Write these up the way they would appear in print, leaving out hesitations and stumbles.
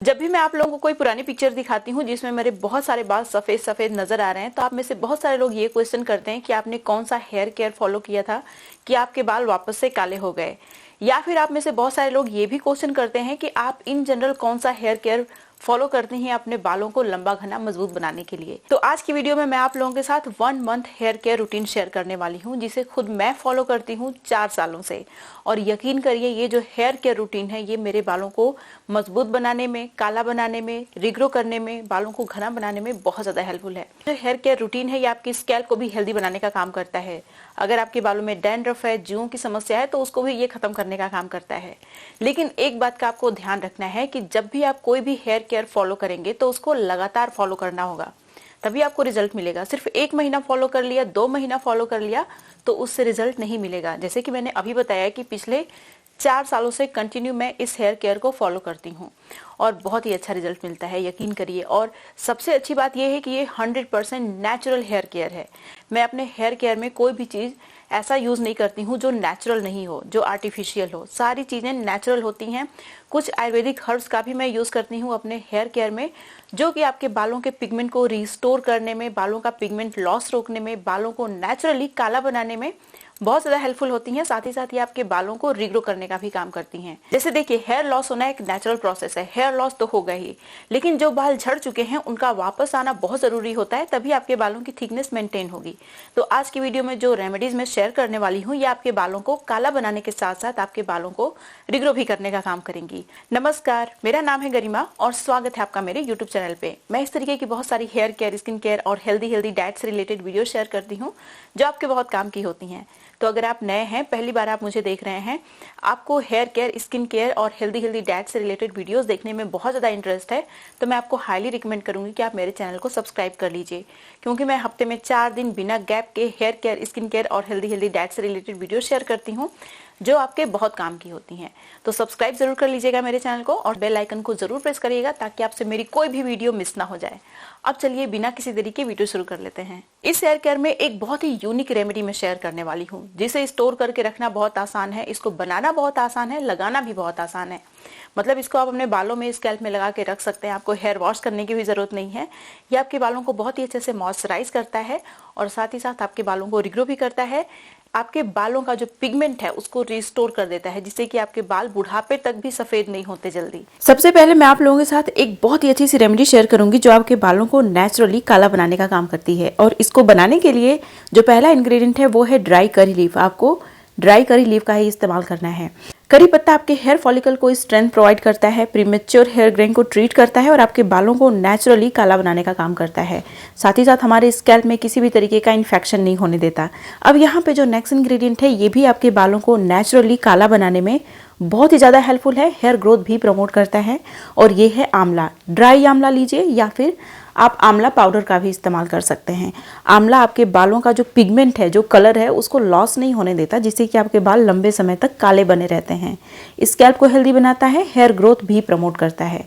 जब भी मैं आप लोगों को कोई पुरानी पिक्चर दिखाती हूँ जिसमें मेरे बहुत सारे बाल सफेद सफेद नजर आ रहे हैं, तो आप में से बहुत सारे लोग ये क्वेश्चन करते हैं कि आपने कौन सा हेयर केयर फॉलो किया था कि आपके बाल वापस से काले हो गए। या फिर आप में से बहुत सारे लोग ये भी क्वेश्चन करते हैं कि आप इन जनरल कौन सा हेयर केयर फॉलो करते हैं अपने बालों को लंबा घना मजबूत बनाने के लिए। तो आज की वीडियो में मैं आप लोगों के साथ 1 month hair care routine share करने वाली हूँ, जिसे खुद मैं फॉलो करती हूँ 4 सालों से। और यकीन करिए ये जो हेयर केयर रूटीन है ये मेरे बालों को मजबूत बनाने में, काला बनाने में, रिग्रो करने में, बालों को घना बनाने में बहुत ज्यादा हेल्पफुल है। जो हेयर केयर रूटीन है ये आपकी स्कैल्प को भी हेल्दी बनाने का काम करता है। अगर आपके बालों में डैंड्रफ है, जूं की समस्या है, तो उसको भी ये खत्म करने का काम करता है। लेकिन एक बात का आपको ध्यान रखना है कि जब भी आप कोई भी हेयर केयर फॉलो करेंगे तो उसको लगातार फॉलो करना होगा, तभी आपको रिजल्ट मिलेगा। सिर्फ 1 महीना फॉलो कर लिया, 2 महीना फॉलो कर लिया तो उससे रिजल्ट नहीं मिलेगा। जैसे कि मैंने अभी बताया कि पिछले 4 सालों से कंटिन्यू मैं इस हेयर केयर को फॉलो करती हूँ और बहुत ही अच्छा रिजल्ट मिलता है, यकीन करिए। और सबसे अच्छी बात यह है कि ये 100% नेचुरल हेयर केयर है। मैं अपने हेयर केयर में कोई भी चीज ऐसा यूज नहीं करती हूँ जो नेचुरल नहीं हो, जो आर्टिफिशियल हो। सारी चीजें नेचुरल होती हैं। कुछ आयुर्वेदिक हर्ब्स का भी मैं यूज करती हूँ अपने हेयर केयर में, जो कि आपके बालों के पिगमेंट को रिस्टोर करने में, बालों का पिगमेंट लॉस रोकने में, बालों को नेचुरली काला बनाने में बहुत ज्यादा हेल्पफुल होती हैं। साथ ही साथ ये आपके बालों को रिग्रो करने का भी काम करती हैं। जैसे देखिए, हेयर लॉस होना एक नेचुरल प्रोसेस है, हेयर लॉस तो होगा ही, लेकिन जो बाल झड़ चुके हैं उनका वापस आना बहुत जरूरी होता है, तभी आपके बालों की थिकनेस मेंटेन होगी। तो आज की वीडियो में जो रेमेडीज मैं शेयर करने वाली हूँ ये आपके बालों को काला बनाने के साथ साथ आपके बालों को रिग्रो भी करने का काम करेंगी। नमस्कार, मेरा नाम है गरिमा और स्वागत है आपका मेरे यूट्यूब चैनल पे। मैं इस तरीके की बहुत सारी हेयर केयर, स्किन केयर और हेल्दी डाइट से रिलेटेड वीडियो शेयर करती हूँ जो आपके बहुत काम की होती हैं। तो अगर आप नए हैं, पहली बार आप मुझे देख रहे हैं, आपको हेयर केयर, स्किन केयर और हेल्दी डाइट से रिलेटेड वीडियोस देखने में बहुत ज़्यादा इंटरेस्ट है, तो मैं आपको हाईली रिकमेंड करूंगी कि आप मेरे चैनल को सब्सक्राइब कर लीजिए, क्योंकि मैं हफ्ते में 4 दिन बिना गैप के हेयर केयर, स्किन केयर और हेल्दी डाइट से रिलेटेड वीडियो शेयर करती हूँ जो आपके बहुत काम की होती हैं। तो सब्सक्राइब जरूर कर लीजिएगा मेरे चैनल को और बेल आइकन को जरूर प्रेस करिएगा ताकि आपसे मेरी कोई भी वीडियो मिस ना हो जाए। अब चलिए बिना किसी देरी के वीडियो शुरू कर लेते हैं। इस हेयर केयर में एक बहुत ही यूनिक रेमेडी मैं शेयर करने वाली हूँ, जिसे स्टोर करके रखना बहुत आसान है, इसको बनाना बहुत आसान है, लगाना भी बहुत आसान है। मतलब इसको आप अपने बालों में, स्कैल्प में लगा के रख सकते हैं, आपको हेयर वॉश करने की भी जरूरत नहीं है। ये आपके बालों को बहुत ही अच्छे से मॉइस्चराइज करता है और साथ ही साथ आपके बालों को रिग्रो भी करता है। आपके बालों का जो पिगमेंट है उसको रिस्टोर कर देता है, जिससे कि आपके बाल बुढ़ापे तक भी सफेद नहीं होते जल्दी। सबसे पहले मैं आप लोगों के साथ एक बहुत ही अच्छी सी रेमेडी शेयर करूंगी जो आपके बालों को नेचुरली काला बनाने का काम करती है। और इसको बनाने के लिए जो पहला इंग्रेडिएंट है वो है ड्राई करी लीफ। आपको ड्राई करी लीफ का ही इस्तेमाल करना है। करी पत्ता आपके हेयर फॉलिकल को स्ट्रेंथ प्रोवाइड करता है, प्रीमेच्योर हेयर ग्रेन को ट्रीट करता है और आपके बालों को नेचुरली काला बनाने का काम करता है। साथ ही साथ हमारे स्कैल्प में किसी भी तरीके का इन्फेक्शन नहीं होने देता। अब यहाँ पे जो नेक्स्ट इंग्रेडिएंट है ये भी आपके बालों को नेचुरली काला बनाने में बहुत ही ज़्यादा हेल्पफुल है, हेयर ग्रोथ भी प्रमोट करता है, और ये है आंवला। ड्राई आंवला लीजिए या फिर आप आंवला पाउडर का भी इस्तेमाल कर सकते हैं। आंवला आपके बालों का जो पिगमेंट है, जो कलर है, उसको लॉस नहीं होने देता, जिससे कि आपके बाल लंबे समय तक काले बने रहते हैं। स्कैल्प को हेल्दी बनाता है, हेयर ग्रोथ भी प्रमोट करता है।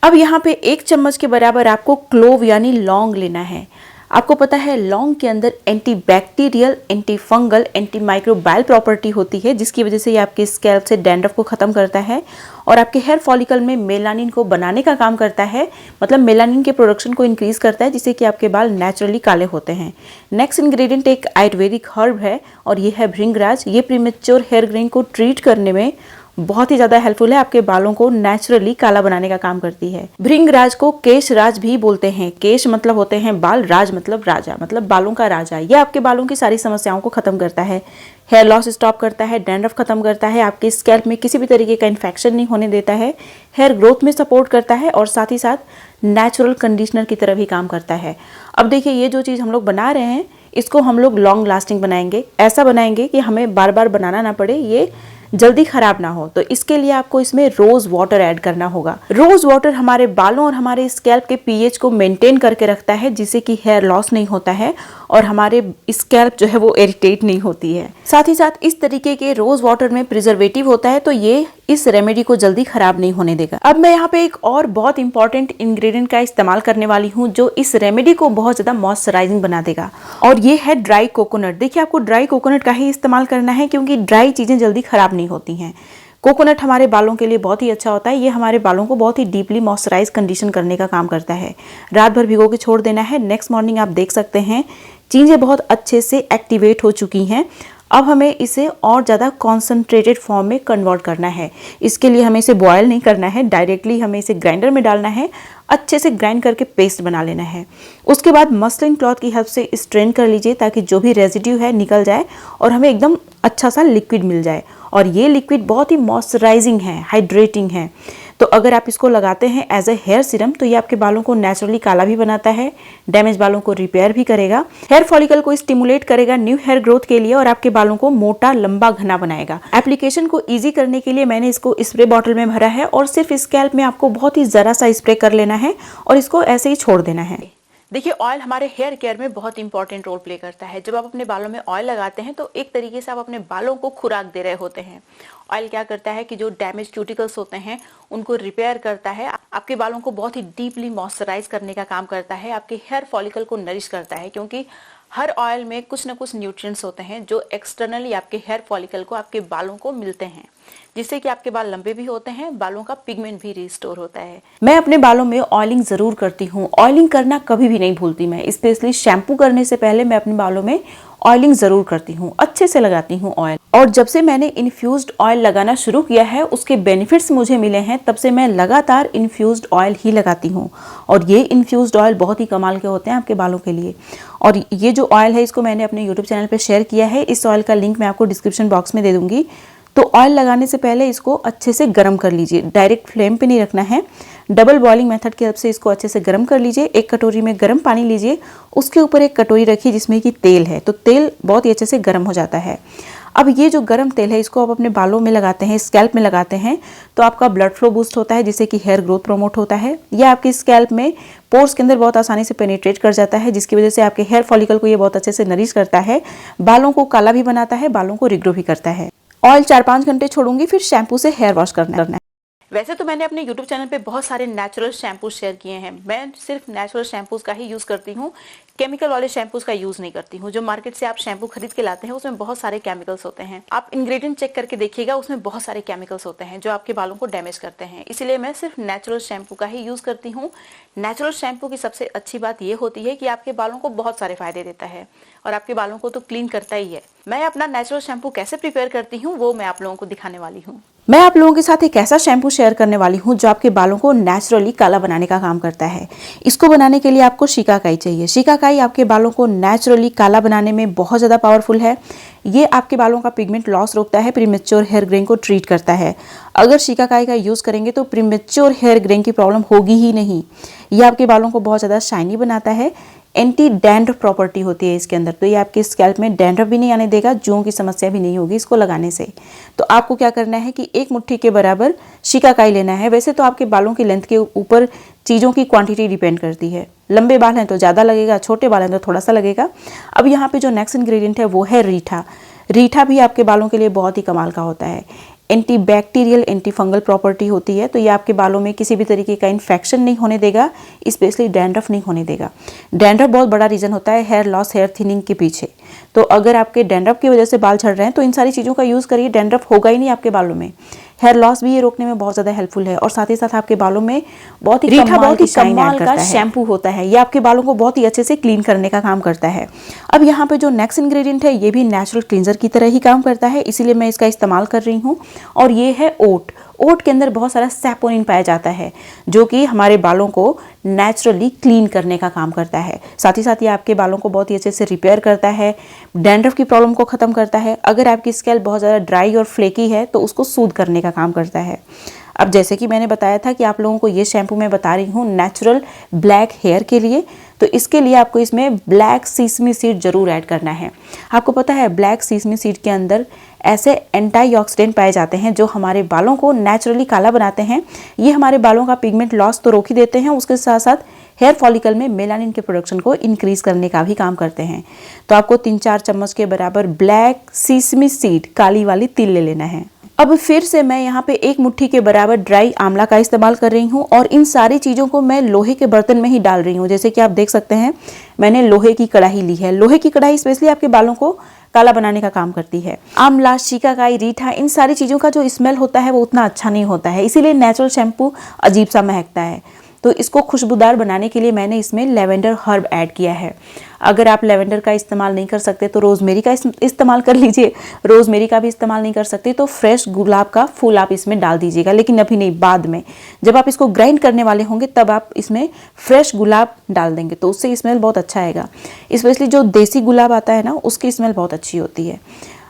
अब यहाँ पे 1 चम्मच के बराबर आपको क्लोव यानी लौंग लेना है। आपको पता है लौंग के अंदर antibacterial, anti fungal, anti microbial property होती है, जिसकी वजह से ये आपके स्कैल्प से डैंड्रफ को खत्म करता है और आपके हेयर फॉलिकल में मेलानिन को बनाने का काम करता है। मतलब मेलानिन के प्रोडक्शन को इंक्रीज करता है, जिससे कि आपके बाल नेचुरली काले होते हैं। नेक्स्ट इंग्रेडिएंट एक आयुर्वेदिक हर्ब है और ये है भृंगराज। ये प्रीमेच्योर हेयर ग्रेन को ट्रीट करने में बहुत ही ज्यादा हेल्पफुल है, आपके बालों को नेचुरली काला बनाने का काम करती है। भृंगराज को केश राज भी बोलते हैं। केश मतलब होते हैं बाल, राज मतलब राजा, मतलब बालों का राजा। यह आपके बालों की सारी समस्याओं को खत्म करता है, हेयर लॉस स्टॉप करता है, डैंड्रफ खत्म करता है, आपके स्कैल्प में किसी भी तरीके का इन्फेक्शन नहीं होने देता है, हेयर ग्रोथ में सपोर्ट करता है और साथ ही साथ नेचुरल कंडीशनर की तरह भी काम करता है। अब देखिए, ये जो चीज़ हम लोग बना रहे हैं इसको हम लोग लॉन्ग लास्टिंग बनाएंगे। ऐसा बनाएंगे कि हमें बार बार बनाना ना पड़े, ये जल्दी खराब ना हो। तो इसके लिए आपको इसमें रोज वाटर ऐड करना होगा। रोज वाटर हमारे बालों और हमारे स्कैल्प के पीएच को मेंटेन करके रखता है, जिससे कि हेयर लॉस नहीं होता है और हमारे स्कैल्प जो है वो इरिटेट नहीं होती है। साथ ही साथ इस तरीके के रोज वाटर में प्रिजर्वेटिव होता है, तो ये इस रेमेडी को जल्दी खराब नहीं होने देगा। अब मैं यहाँ पे एक और बहुत इंपॉर्टेंट इंग्रेडिएंट का इस्तेमाल करने वाली हूँ जो इस रेमेडी को बहुत ज्यादा मॉइस्चराइजिंग बना देगा, और ये है ड्राई कोकोनट। देखिए, आपको ड्राई कोकोनट का ही इस्तेमाल करना है क्योंकि ड्राई चीजें जल्दी खराब नहीं होती हैं। कोकोनट हमारे बालों के लिए बहुत ही अच्छा होता है। ये हमारे बालों को बहुत ही डीपली मॉइस्चराइज कंडीशन करने का काम करता है। रात भर भिगो के छोड़ देना है। नेक्स्ट मॉर्निंग आप देख सकते हैं चीज़ें बहुत अच्छे से एक्टिवेट हो चुकी हैं। अब हमें इसे और ज़्यादा कॉन्सेंट्रेटेड फॉर्म में कन्वर्ट करना है। इसके लिए हमें इसे बॉयल नहीं करना है, डायरेक्टली हमें इसे ग्राइंडर में डालना है, अच्छे से ग्राइंड करके पेस्ट बना लेना है। उसके बाद मसलिन क्लॉथ की हेल्प से स्ट्रेन कर लीजिए ताकि जो भी रेजिड्यू है निकल जाए और हमें एकदम अच्छा सा लिक्विड मिल जाए। और ये लिक्विड बहुत ही मॉइस्चराइजिंग है, हाइड्रेटिंग है। तो अगर आप इसको लगाते हैं एज ए हेयर सीरम तो ये आपके बालों को नेचुरली काला भी बनाता है, डैमेज बालों को रिपेयर भी करेगा, हेयर फॉलिकल को स्टिमुलेट करेगा न्यू हेयर ग्रोथ के लिए और आपके बालों को मोटा, लंबा, घना बनाएगा। एप्लीकेशन को इजी करने के लिए मैंने इसको स्प्रे बॉटल में भरा है और सिर्फ स्कैल्प में आपको बहुत ही जरा सा स्प्रे कर लेना है और इसको ऐसे ही छोड़ देना है। देखिए, ऑयल हमारे हेयर केयर में बहुत इंपॉर्टेंट रोल प्ले करता है। जब आप अपने बालों में ऑयल लगाते हैं तो एक तरीके से आप अपने बालों को खुराक दे रहे होते हैं। ऑयल क्या करता है कि जो डैमेज क्यूटिकल्स होते हैं उनको रिपेयर करता है, आपके बालों को बहुत ही डीपली मॉइस्चराइज करने का काम करता है, आपके हेयर फॉलिकल को नरिश करता है, क्योंकि हर ऑयल में कुछ ना कुछ न्यूट्रिएंट्स होते हैं जो एक्सटर्नली आपके हेयर फॉलिकल को, आपके बालों को मिलते हैं, जिससे कि आपके बाल लंबे भी होते हैं, बालों का पिगमेंट भी रिस्टोर होता है। मैं अपने बालों में ऑयलिंग जरूर करती हूँ। ऑयलिंग करना कभी भी नहीं भूलती मैं, स्पेशली शैम्पू करने से पहले मैं अपने बालों में ऑयलिंग जरूर करती हूँ, अच्छे से लगाती हूँ ऑयल। और जब से मैंने इन्फ्यूज्ड ऑयल लगाना शुरू किया है, उसके बेनिफिट्स मुझे मिले हैं, तब से मैं लगातार इन्फ्यूज्ड ऑयल ही लगाती हूँ। और ये इन्फ्यूज्ड ऑयल बहुत ही कमाल के होते हैं आपके बालों के लिए। और ये जो ऑयल है इसको मैंने अपने यूट्यूब चैनल पर शेयर किया है, इस ऑयल का लिंक मैं आपको डिस्क्रिप्शन बॉक्स में दे दूंगी। तो ऑयल लगाने से पहले इसको अच्छे से गर्म कर लीजिए, डायरेक्ट फ्लेम पे नहीं रखना है, डबल बॉइलिंग मेथड की हेल्प से इसको अच्छे से गर्म कर लीजिए। एक कटोरी में गर्म पानी लीजिए, उसके ऊपर एक कटोरी रखिए जिसमें कि तेल है, तो तेल बहुत ही अच्छे से गर्म हो जाता है। अब ये जो गर्म तेल है इसको आप अपने बालों में लगाते हैं, स्कैल्प में लगाते हैं, तो आपका ब्लड फ्लो बूस्ट होता है जिससे कि हेयर ग्रोथ प्रमोट होता है। यह आपकी स्कैल्प में पोर्स के अंदर बहुत आसानी से पेनिट्रेट कर जाता है, जिसकी वजह से आपके हेयर फॉलिकल को ये बहुत अच्छे से नरिश करता है, बालों को काला भी बनाता है, बालों को रिग्रो भी करता है। ऑयल 4-5 घंटे छोड़ूंगी, फिर शैम्पू से हेयर वॉश करना है। वैसे तो मैंने अपने YouTube चैनल पे बहुत सारे नेचुरल शैम्पूज शेयर किए हैं। मैं सिर्फ नेचुरल शैम्पूज का ही यूज करती हूँ, केमिकल वाले शैम्पूज का यूज नहीं करती हूँ। जो मार्केट से आप शैम्पू खरीद के लाते हैं उसमें बहुत सारे केमिकल्स होते हैं, आप इंग्रेडिएंट चेक करके देखिएगा, उसमें बहुत सारे केमिकल्स होते हैं जो आपके बालों को डैमेज करते हैं। इसलिए मैं सिर्फ नेचुरल शैम्पू का ही यूज करती हूँ। नेचुरल शैम्पू की सबसे अच्छी बात यह होती है कि आपके बालों को बहुत सारे फायदे देता है और आपके बालों को तो क्लीन करता ही है। मैं अपना नेचुरल शैम्पू कैसे प्रिपेयर करती हूँ वो मैं आप लोगों को दिखाने वाली हूँ। मैं आप लोगों के साथ एक ऐसा शैम्पू शेयर करने वाली हूँ जो आपके बालों को नेचुरली काला बनाने का काम करता है। इसको बनाने के लिए आपको शिकाकाई चाहिए। शिकाकाई आपके बालों को नेचुरली काला बनाने में बहुत ज़्यादा पावरफुल है। ये आपके बालों का पिगमेंट लॉस रोकता है, प्रीमेच्योर हेयर ग्रेइंग को ट्रीट करता है। अगर शिकाकाई का यूज़ करेंगे तो प्रीमेच्योर हेयर ग्रेइंग की प्रॉब्लम होगी ही नहीं। ये आपके बालों को बहुत ज़्यादा शाइनी बनाता है, एंटी डैंड्रफ प्रॉपर्टी होती है इसके अंदर, तो ये आपके स्कैल्प में डैंड्रफ भी नहीं आने देगा, जुओं की समस्या भी नहीं होगी इसको लगाने से। तो आपको क्या करना है कि 1 मुट्ठी के बराबर शिकाकाई लेना है। वैसे तो आपके बालों की लेंथ के ऊपर चीज़ों की क्वांटिटी डिपेंड करती है, लंबे बाल हैं तो ज़्यादा लगेगा, छोटे बाल हैं तो थोड़ा सा लगेगा। अब यहाँ पे जो नेक्स्ट इंग्रेडिएंट है वो है रीठा। रीठा भी आपके बालों के लिए बहुत ही कमाल का होता है, anti bacterial, anti fungal property होती है, तो ये आपके बालों में किसी भी तरीके का इन्फेक्शन नहीं होने देगा, स्पेशली डैंड्रफ नहीं होने देगा। डैंड्रफ बहुत बड़ा रीज़न होता है हेयर लॉस, हेयर थिनिंग के पीछे। तो अगर आपके डैंड्रफ की वजह से बाल झड़ रहे हैं तो इन सारी चीज़ों का यूज़ करिए, डैंड्रफ होगा ही नहीं आपके बालों में। हेयर लॉस भी ये रोकने में बहुत ज़्यादा हेल्पफुल है और साथ ही साथ आपके बालों में बहुत ही कमाल का शैम्पू होता है। ये आपके बालों को बहुत ही अच्छे से क्लीन करने का काम करता है। अब यहाँ पे जो नेक्स्ट इंग्रेडिएंट है ये भी नेचुरल क्लींजर की तरह ही काम करता है, इसीलिए मैं इसका इस्तेमाल कर रही हूँ, और ये है ओट। ओट के अंदर बहुत सारा सैपोनिन पाया जाता है जो कि हमारे बालों को नेचुरली क्लीन करने का काम करता है। साथ ही साथ ये आपके बालों को बहुत ही अच्छे से रिपेयर करता है, डैंड्रफ की प्रॉब्लम को ख़त्म करता है। अगर आपकी स्कैल्प बहुत ज़्यादा ड्राई और फ्लेकी है तो उसको सूद करने का काम करता है। अब जैसे कि मैंने बताया था कि आप लोगों को ये शैम्पू मैं बता रही हूँ नेचुरल ब्लैक हेयर के लिए, तो इसके लिए आपको इसमें ब्लैक सीसमी सीड जरूर ऐड करना है। आपको पता है ब्लैक सीसमी सीड के अंदर ऐसे एंटीऑक्सीडेंट पाए जाते हैं जो हमारे बालों को नेचुरली काला बनाते हैं। ये हमारे बालों का पिगमेंट लॉस तो रोक ही देते हैं, उसके साथ साथ हेयर फॉलिकल में मेलानिन के प्रोडक्शन को इंक्रीज करने का भी काम करते हैं। तो आपको 3-4 चम्मच के बराबर ब्लैक सीसमी सीड, काली वाली तिल ले लेना है। अब फिर से मैं यहाँ पे 1 मुट्ठी के बराबर ड्राई आंवला का इस्तेमाल कर रही हूँ और इन सारी चीज़ों को मैं लोहे के बर्तन में ही डाल रही हूँ। जैसे कि आप देख सकते हैं मैंने लोहे की कढ़ाई ली है। लोहे की कढ़ाई स्पेशली आपके बालों को काला बनाने का काम करती है। आंवला, शिकाकाई, रीठा, इन सारी चीज़ों का जो स्मेल होता है वो उतना अच्छा नहीं होता है, इसीलिए नेचुरल शैम्पू अजीब सा महकता है। तो इसको खुशबूदार बनाने के लिए मैंने इसमें लेवेंडर हर्ब ऐड किया है। अगर आप लेवेंडर का इस्तेमाल नहीं कर सकते तो रोजमेरी का इस्तेमाल कर लीजिए। रोजमेरी का भी इस्तेमाल नहीं कर सकते तो फ्रेश गुलाब का फूल आप इसमें डाल दीजिएगा, लेकिन अभी नहीं, बाद में जब आप इसको ग्राइंड करने वाले होंगे तब आप इसमें फ्रेश गुलाब डाल देंगे तो उससे स्मेल बहुत अच्छा आएगा। स्पेशली जो देसी गुलाब आता है ना, उसकी स्मेल बहुत अच्छी होती है।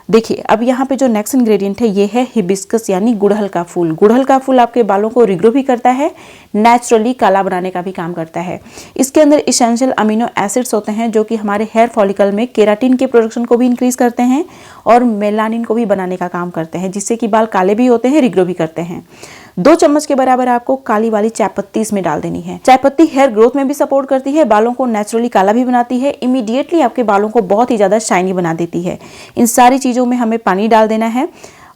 देखिए अब यहाँ पे जो नेक्स्ट इंग्रेडिएंट है ये है हिबिस्कस यानी गुड़हल का फूल। गुड़हल का फूल आपके बालों को रिग्रो भी करता है, नेचुरली काला बनाने का भी काम करता है। इसके अंदर इसेंशियल अमीनो एसिड्स होते हैं जो कि हमारे हेयर फॉलिकल में केराटिन के प्रोडक्शन को भी इंक्रीज करते हैं और मेलानिन को भी बनाने का काम करते हैं, जिससे कि बाल काले भी होते हैं, रिग्रो भी करते हैं। 2 चम्मच के बराबर आपको काली वाली चाय पत्ती इसमें डाल देनी है। चाय पत्ती हेयर ग्रोथ में भी सपोर्ट करती है, बालों को नेचुरली काला भी बनाती है, इमीडिएटली आपके बालों को बहुत ही ज्यादा शाइनी बना देती है। इन सारी चीजों में हमें पानी डाल देना है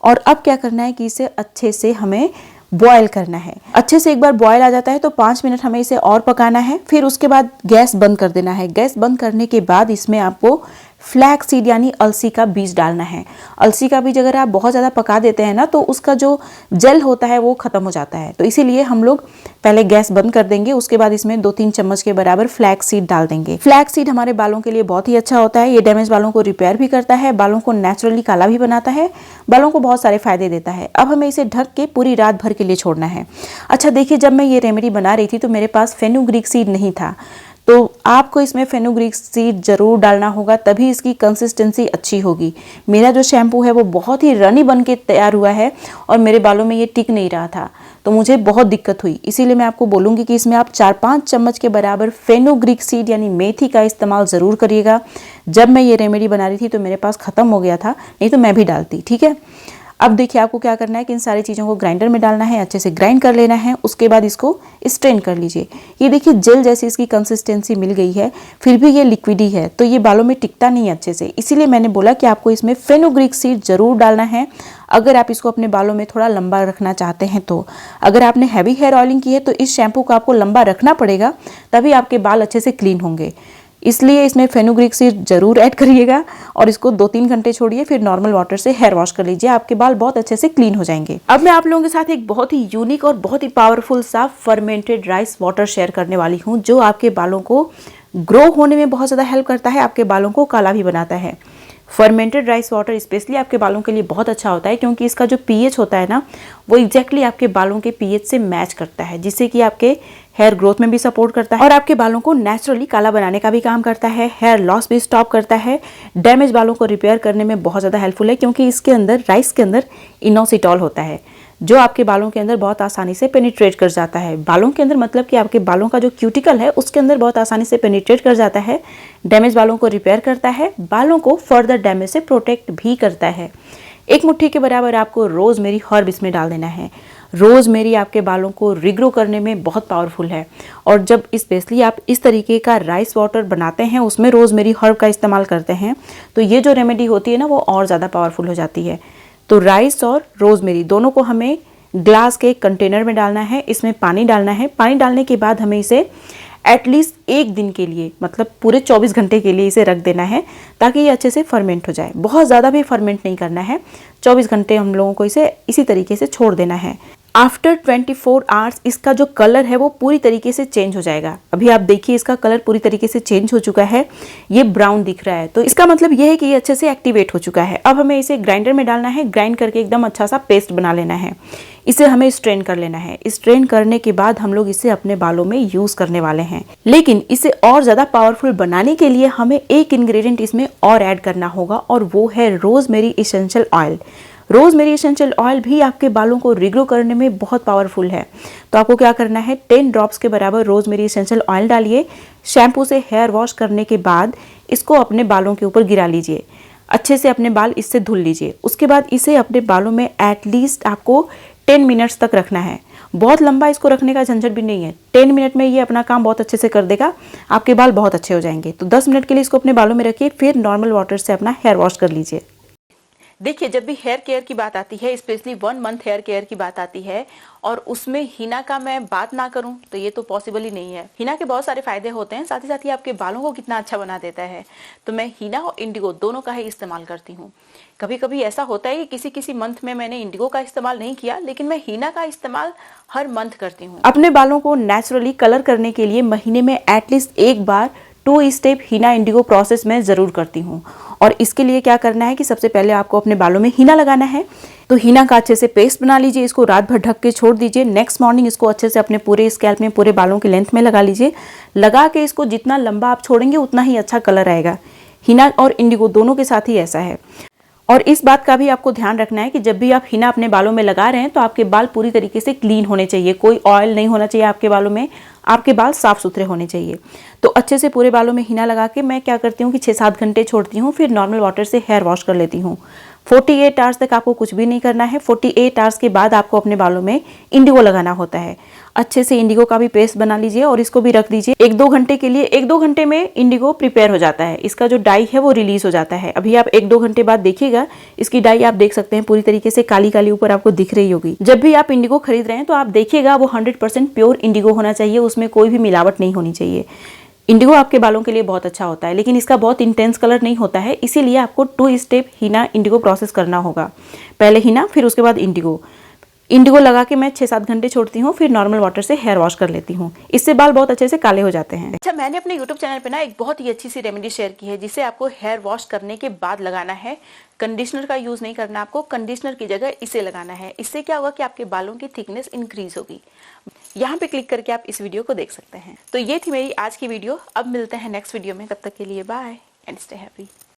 और अब क्या करना है कि इसे अच्छे से हमें बॉयल करना है। अच्छे से एक बार बॉयल आ जाता है तो 5 मिनट हमें इसे और पकाना है, फिर उसके बाद गैस बंद कर देना है। गैस बंद करने के बाद इसमें आपको फ्लैक्स सीड यानी अलसी का बीज डालना है। अलसी का बीज अगर आप बहुत ज़्यादा पका देते हैं ना तो उसका जो जेल होता है वो ख़त्म हो जाता है, तो इसीलिए हम लोग पहले गैस बंद कर देंगे, उसके बाद इसमें 2-3 चम्मच के बराबर फ्लैक्स सीड डाल देंगे। फ्लैक्स सीड हमारे बालों के लिए बहुत ही अच्छा होता है, ये डैमेज बालों को रिपेयर भी करता है, बालों को नेचुरली काला भी बनाता है, बालों को बहुत सारे फायदे देता है। अब हमें इसे ढक के पूरी रात भर के लिए छोड़ना है। अच्छा देखिए, जब मैं ये रेमेडी बना रही थी तो मेरे पास फेनुग्रीक सीड नहीं था, तो आपको इसमें फेनुग्रीक सीड जरूर डालना होगा, तभी इसकी कंसिस्टेंसी अच्छी होगी। मेरा जो शैम्पू है वो बहुत ही रनी बन के तैयार हुआ है और मेरे बालों में ये टिक नहीं रहा था, तो मुझे बहुत दिक्कत हुई। इसीलिए मैं आपको बोलूँगी कि इसमें आप 4-5 चम्मच के बराबर फेनुग्रीक सीड यानी मेथी का इस्तेमाल ज़रूर करिएगा। जब मैं ये रेमेडी बना रही थी तो मेरे पास ख़त्म हो गया था, नहीं तो मैं भी डालती। ठीक है, अब देखिए आपको क्या करना है कि इन सारी चीज़ों को ग्राइंडर में डालना है, अच्छे से ग्राइंड कर लेना है, उसके बाद इसको स्ट्रेन कर लीजिए। ये देखिए जेल जैसी इसकी कंसिस्टेंसी मिल गई है, फिर भी ये लिक्विड ही है तो ये बालों में टिकता नहीं है अच्छे से, इसीलिए मैंने बोला कि आपको इसमें फेनुग्रीक सीड जरूर डालना है अगर आप इसको अपने बालों में थोड़ा लंबा रखना चाहते हैं। तो अगर आपने हैवी हेयर ऑयलिंग की है तो इस शैम्पू को आपको लंबा रखना पड़ेगा, तभी आपके बाल अच्छे से क्लीन होंगे, इसलिए इसमें फेनुग्रीक सीड जरूर ऐड करिएगा और इसको 2-3 घंटे छोड़िए, फिर नॉर्मल वाटर से हेयर वॉश कर लीजिए, आपके बाल बहुत अच्छे से क्लीन हो जाएंगे। अब मैं आप लोगों के साथ एक बहुत ही यूनिक और बहुत ही पावरफुल सा फर्मेंटेड राइस वाटर शेयर करने वाली हूँ, जो आपके बालों को ग्रो होने में बहुत ज़्यादा हेल्प करता है, आपके बालों को काला भी बनाता है। फर्मेंटेड राइस वाटर स्पेशली आपके बालों के लिए बहुत अच्छा होता है, क्योंकि इसका जो पीएच होता है ना वो एग्जैक्टली आपके बालों के पीएच से मैच करता है, जिससे कि आपके हेयर ग्रोथ में भी सपोर्ट करता है और आपके बालों को नेचुरली काला बनाने का भी काम करता है, हेयर लॉस भी स्टॉप करता है, डैमेज बालों को रिपेयर करने में बहुत ज़्यादा हेल्पफुल है, क्योंकि इसके अंदर राइस के अंदर इनोसिटॉल होता है जो आपके बालों के अंदर बहुत आसानी से पेनिट्रेट कर जाता है। बालों के अंदर मतलब कि आपके बालों का जो क्यूटिकल है उसके अंदर बहुत आसानी से पेनिट्रेट कर जाता है, डैमेज बालों को रिपेयर करता है, बालों को फर्दर डैमेज से प्रोटेक्ट भी करता है। 1 मुट्ठी के बराबर आपको रोजमेरी हर्ब इसमें डाल देना है। रोजमेरी आपके बालों को रिग्रो करने में बहुत पावरफुल है और जब स्पेशली आप इस तरीके का राइस वाटर बनाते हैं उसमें रोजमेरी हर्ब का इस्तेमाल करते हैं तो ये जो रेमेडी होती है ना वो और ज़्यादा पावरफुल हो जाती है। तो राइस और रोजमेरी दोनों को हमें ग्लास के कंटेनर में डालना है, इसमें पानी डालना है। पानी डालने के बाद हमें इसे एटलीस्ट 1 दिन के लिए, मतलब पूरे 24 घंटे के लिए इसे रख देना है ताकि ये अच्छे से फर्मेंट हो जाए। बहुत ज़्यादा भी फर्मेंट नहीं करना है, 24 घंटे हम लोगों को इसे इसी तरीके से छोड़ देना है। आफ्टर 24 आवर्स इसका जो कलर है वो पूरी तरीके से चेंज हो जाएगा। अभी आप देखिए इसका कलर पूरी तरीके से चेंज हो चुका है, ये ब्राउन दिख रहा है, तो इसका मतलब ये है कि ये अच्छे से एक्टिवेट हो चुका है। अब हमें इसे ग्राइंडर में डालना है, ग्राइंड करके एकदम अच्छा सा पेस्ट बना लेना है। इसे हमें स्ट्रेन कर लेना है। स्ट्रेन करने के बाद हम लोग इसे अपने बालों में यूज करने वाले हैं, लेकिन इसे और ज्यादा पावरफुल बनाने के लिए हमें एक इंग्रेडिएंट इसमें और ऐड करना होगा और वो है rosemary essential oil. Rosemary essential oil भी आपके बालों को रिग्रो करने में बहुत पावरफुल है। तो आपको क्या करना है, 10 ड्रॉप्स के बराबर रोजमेरी एसेंशियल ऑयल डालिए, शैम्पू से हेयर वॉश करने के बाद इसको अपने बालों के ऊपर गिरा लीजिए, अच्छे से अपने बाल इससे धुल लीजिए। उसके बाद इसे अपने बालों में एटलीस्ट आपको 10 मिनट्स तक रखना है। बहुत लंबा इसको रखने का झंझट भी नहीं है, 10 मिनट में ये अपना काम बहुत अच्छे से कर देगा, आपके बाल बहुत अच्छे हो जाएंगे। तो 10 मिनट के लिए इसको अपने बालों में रखिए, फिर नॉर्मल वाटर से अपना हेयर वॉश कर लीजिए। देखिए, जब भी हेयर केयर की बात आती है, स्पेशली 1 मंथ हेयर केयर की बात आती है और उसमें हिना का मैं बात ना करूं तो ये तो पॉसिबल ही नहीं है। हिना के बहुत सारे फायदे होते हैं, साथ ही आपके बालों को कितना अच्छा बना देता है। तो मैं हिना और इंडिगो दोनों का ही इस्तेमाल करती हूँ। कभी कभी ऐसा होता है कि किसी किसी मंथ में मैंने इंडिगो का इस्तेमाल नहीं किया, लेकिन मैं हिना का इस्तेमाल हर मंथ करती हूँ। अपने बालों को नेचुरली कलर करने के लिए महीने में एटलीस्ट एक बार 2 स्टेप हिना इंडिगो प्रोसेस में ज़रूर करती हूँ। और इसके लिए क्या करना है कि सबसे पहले आपको अपने बालों में हिना लगाना है। तो हिना का अच्छे से पेस्ट बना लीजिए, इसको रात भर ढक के छोड़ दीजिए। नेक्स्ट मॉर्निंग इसको अच्छे से अपने पूरे स्कैल्प में, पूरे बालों के लेंथ में लगा लीजिए। लगा के इसको जितना लंबा आप छोड़ेंगे उतना ही अच्छा कलर आएगा। हिना और इंडिगो दोनों के साथ ही ऐसा है। और इस बात का भी आपको ध्यान रखना है कि जब भी आप हिना अपने बालों में लगा रहे हैं तो आपके बाल पूरी तरीके से क्लीन होने चाहिए, कोई ऑयल नहीं होना चाहिए आपके बालों में, आपके बाल साफ सुथरे होने चाहिए। तो अच्छे से पूरे बालों में हिना लगा के मैं क्या करती हूँ कि 6-7 घंटे छोड़ती हूँ, फिर नॉर्मल वाटर से हेयर वॉश कर लेती हूँ। 48 आवर्स तक आपको कुछ भी नहीं करना है। 48 आवर्स के बाद आपको अपने बालों में इंडिगो लगाना होता है। अच्छे से इंडिगो का भी पेस्ट बना लीजिए और इसको भी रख दीजिए 1-2 घंटे के लिए। 1-2 घंटे में इंडिगो प्रिपेयर हो जाता है, इसका जो डाई है वो रिलीज हो जाता है। अभी आप 1-2 घंटे बाद देखिएगा, इसकी डाई आप देख सकते हैं पूरी तरीके से काली काली ऊपर आपको दिख रही होगी। जब भी आप इंडिगो खरीद रहे हैं तो आप देखिएगा वो 100% प्योर इंडिगो होना चाहिए, उसमें कोई भी मिलावट नहीं होनी चाहिए। इंडिगो आपके बालों के लिए बहुत अच्छा होता है, लेकिन इसका बहुत इंटेंस कलर नहीं होता है, इसीलिए आपको 2 स्टेप हिना इंडिगो प्रोसेस करना होगा। पहले हिना, फिर उसके बाद इंडिगो। इंडिगो लगा के मैं 6-7 घंटे छोड़ती हूँ, फिर नॉर्मल वाटर से हेयर वॉश कर लेती हूँ। इससे बाल बहुत अच्छे से काले हो जाते हैं। अच्छा, मैंने अपने YouTube चैनल पे ना एक बहुत ही अच्छी सी रेमेडी शेयर की है, जिसे आपको हेयर वॉश करने के बाद लगाना है। कंडीशनर का यूज नहीं करना आपको, कंडीशनर की जगह इसे लगाना है। इससे क्या होगा कि आपके बालों की थिकनेस इंक्रीज होगी। यहाँ पे क्लिक करके आप इस वीडियो को देख सकते हैं। तो ये थी मेरी आज की वीडियो। अब मिलते हैं नेक्स्ट वीडियो में, तब तक के लिए बाय एंड स्टे हैप्पी।